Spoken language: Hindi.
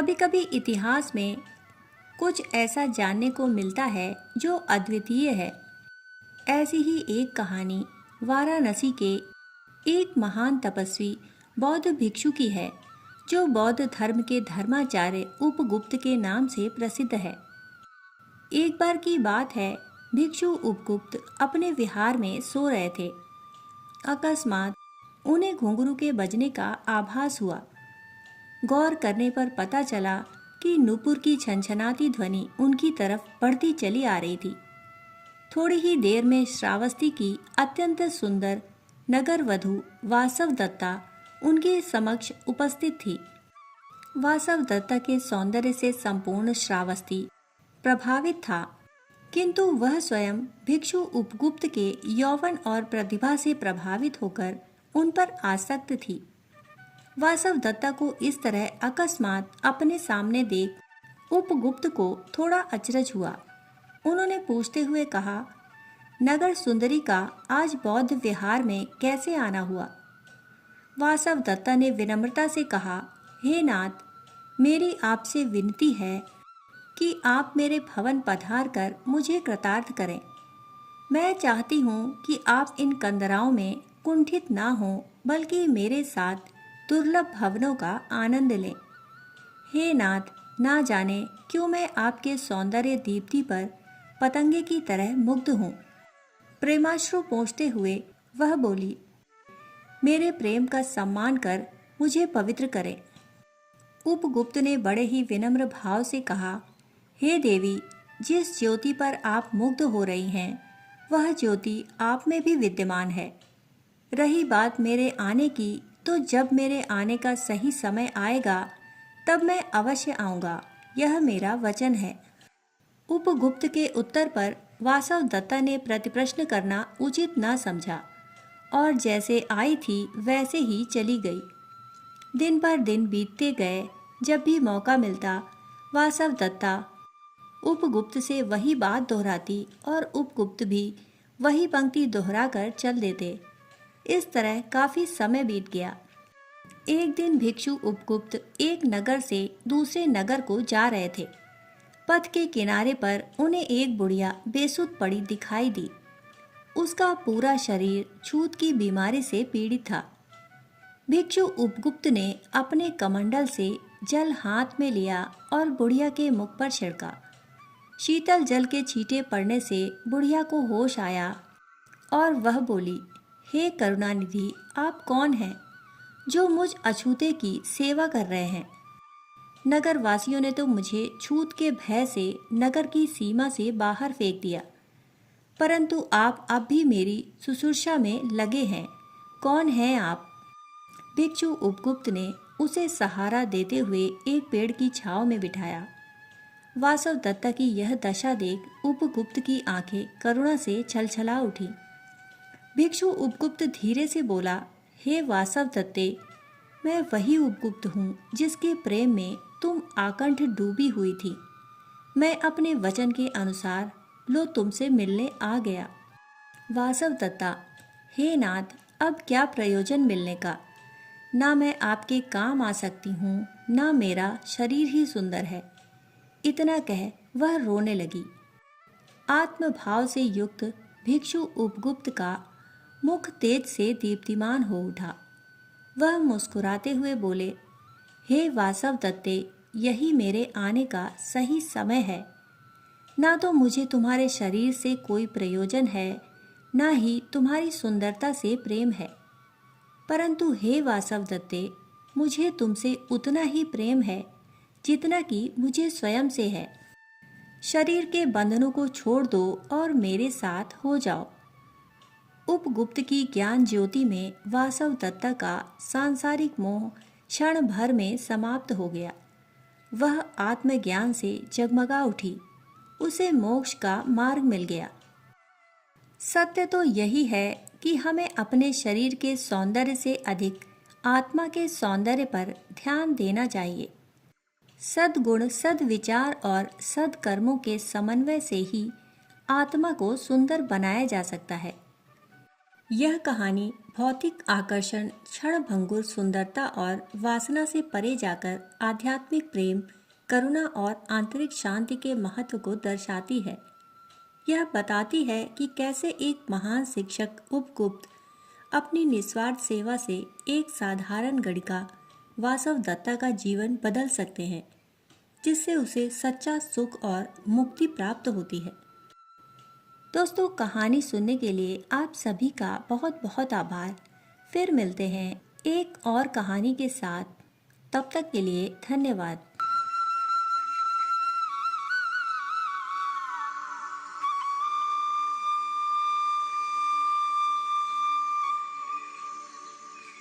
कभी कभी इतिहास में कुछ ऐसा जानने को मिलता है जो अद्वितीय है। ऐसी ही एक कहानी वाराणसी के एक महान तपस्वी बौद्ध भिक्षु की है, जो बौद्ध धर्म के धर्माचार्य उपगुप्त के नाम से प्रसिद्ध है। एक बार की बात है, भिक्षु उपगुप्त अपने विहार में सो रहे थे। अकस्मात उन्हें घुंघरू के बजने का आभास हुआ। गौर करने पर पता चला कि नूपुर की छनछनाती ध्वनि उनकी तरफ बढ़ती चली आ रही थी। थोड़ी ही देर में श्रावस्ती की अत्यंत सुंदर नगर वधू वासव दत्ता उनके समक्ष उपस्थित थी। वासव दत्ता के सौंदर्य से संपूर्ण श्रावस्ती प्रभावित था, किंतु वह स्वयं भिक्षु उपगुप्त के यौवन और प्रतिभा से प्रभावित होकर उन पर आसक्त थी। वासव दत्ता को इस तरह अकस्मात अपने सामने देख उपगुप्त को थोड़ा अचरज हुआ। उन्होंने पूछते हुए कहा, नगर सुंदरी का आज बौद्ध विहार में कैसे आना हुआ? वासव दत्ता ने विनम्रता से कहा, हे नाथ, मेरी आपसे विनती है कि आप मेरे भवन पधार कर मुझे कृतार्थ करें। मैं चाहती हूँ कि आप इन कंदराओं में कुंठित ना हों, बल्कि मेरे साथ दुर्लभ भवनों का आनंद लें। हे नाथ, ना जाने क्यों मैं आपके सौंदर्य दीप्ति पर पतंगे की तरह मुग्ध हूँ। प्रेमाश्रु पोंछते हुए वह बोली, मेरे प्रेम का सम्मान कर मुझे पवित्र करें। उपगुप्त ने बड़े ही विनम्र भाव से कहा, हे देवी, जिस ज्योति पर आप मुग्ध हो रही हैं, वह ज्योति आप में भी विद्यमान है। रही बात मेरे आने की, तो जब मेरे आने का सही समय आएगा तब मैं अवश्य आऊँगा, यह मेरा वचन है। उपगुप्त के उत्तर पर वासव दत्ता ने प्रतिप्रश्न करना उचित न समझा और जैसे आई थी वैसे ही चली गई। दिन पर दिन बीतते गए। जब भी मौका मिलता, वासव दत्ता उपगुप्त से वही बात दोहराती और उपगुप्त भी वही पंक्ति दोहराकर चल देते। इस तरह काफी समय बीत गया। एक दिन भिक्षु उपगुप्त एक नगर से दूसरे नगर को जा रहे थे। पथ के किनारे पर उन्हें एक बुढ़िया बेसुध पड़ी दिखाई दी। उसका पूरा शरीर छूत की बीमारी से पीड़ित था। भिक्षु उपगुप्त ने अपने कमंडल से जल हाथ में लिया और बुढ़िया के मुख पर छिड़का। शीतल जल के छींटे पड़ने से बुढ़िया को होश आया और वह बोली, हे करुणानिधि, आप कौन हैं जो मुझ अछूते की सेवा कर रहे हैं? नगर वासियों ने तो मुझे छूत के भय से नगर की सीमा से बाहर फेंक दिया, परंतु आप अब भी मेरी शुश्रूषा में लगे हैं। कौन हैं आप? भिक्षु उपगुप्त ने उसे सहारा देते हुए एक पेड़ की छांव में बिठाया। वासव दत्ता की यह दशा देख उपगुप्त की आंखें करुणा से छलछला उठी। भिक्षु उपगुप्त धीरे से बोला, हे वासव दत्ते, मैं वही उपगुप्त हूँ जिसके प्रेम में तुम आकंठ डूबी हुई थी। मैं अपने वचन के अनुसार लो तुमसे मिलने आ गया। वासव दत्ता, हे नाथ, अब क्या प्रयोजन मिलने का? ना मैं आपके काम आ सकती हूँ, ना मेरा शरीर ही सुंदर है। इतना कह वह रोने लगी। आत्मभाव से युक्त भिक्षु उपगुप्त का मुख तेज से दीप्तिमान हो उठा। वह मुस्कुराते हुए बोले, हे वासव दत्ते, यही मेरे आने का सही समय है। ना तो मुझे तुम्हारे शरीर से कोई प्रयोजन है, ना ही तुम्हारी सुंदरता से प्रेम है, परंतु हे वासव दत्ते, मुझे तुमसे उतना ही प्रेम है जितना कि मुझे स्वयं से है। शरीर के बंधनों को छोड़ दो और मेरे साथ हो जाओ। उपगुप्त की ज्ञान ज्योति में वासव दत्ता का सांसारिक मोह क्षण भर में समाप्त हो गया। वह आत्मज्ञान से जगमगा उठी। उसे मोक्ष का मार्ग मिल गया। सत्य तो यही है कि हमें अपने शरीर के सौंदर्य से अधिक आत्मा के सौंदर्य पर ध्यान देना चाहिए। सद्गुण, सद्विचार और सद्कर्मों के समन्वय से ही आत्मा को सुंदर बनाया जा सकता है। यह कहानी भौतिक आकर्षण, क्षणभंगुर सुंदरता और वासना से परे जाकर आध्यात्मिक प्रेम, करुणा और आंतरिक शांति के महत्व को दर्शाती है। यह बताती है कि कैसे एक महान शिक्षक उपगुप्त अपनी निस्वार्थ सेवा से एक साधारण गणिका वासव दत्ता का जीवन बदल सकते हैं, जिससे उसे सच्चा सुख और मुक्ति प्राप्त होती है। दोस्तों, कहानी सुनने के लिए आप सभी का बहुत बहुत आभार। फिर मिलते हैं एक और कहानी के साथ। तब तक के लिए धन्यवाद।